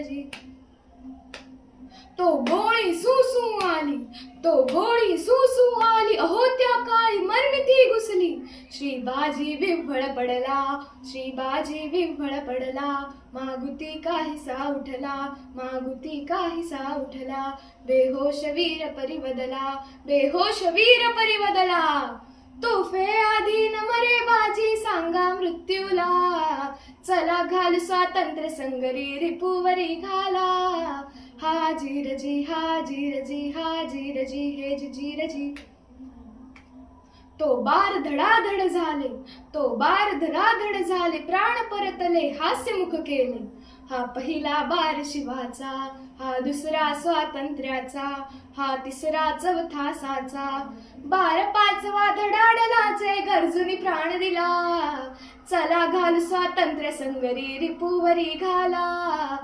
जीरजी. तो गोळी सुसू आली, तो गोळी सुसू आली, अहो त्या काळी मरमिती घुसली. श्री बाजी विव्हळ पडला, श्री बाजी विव्हळ पडला. मागुती काहीसा उठला, मागुती काहीसा उठला. बेहोश वीर परिवदला, बेहोश वीर परिवदला. तोफे आधी न मरे बाजी सांगा मृत्यूला. चला घाल स्वातंत्र्य संगरी रिपुवरी घाला. हा जीरजी, हा जीरजी, हा जीरजी, हे जीरजी. तो बार धडाधड झाले, तो बार धडाधड झाले. प्राण परतले, हास्यमुख केले. हा पहिला बार शिवाचा, हा दुसरा स्वातंत्र्याचा, हा तिसरा चौथा साचा. बार पाचवा धडाडला, जे गरजूनी प्राण दिला. चला घाल स्वातंत्र्य संगरी रिपुवरी घाला.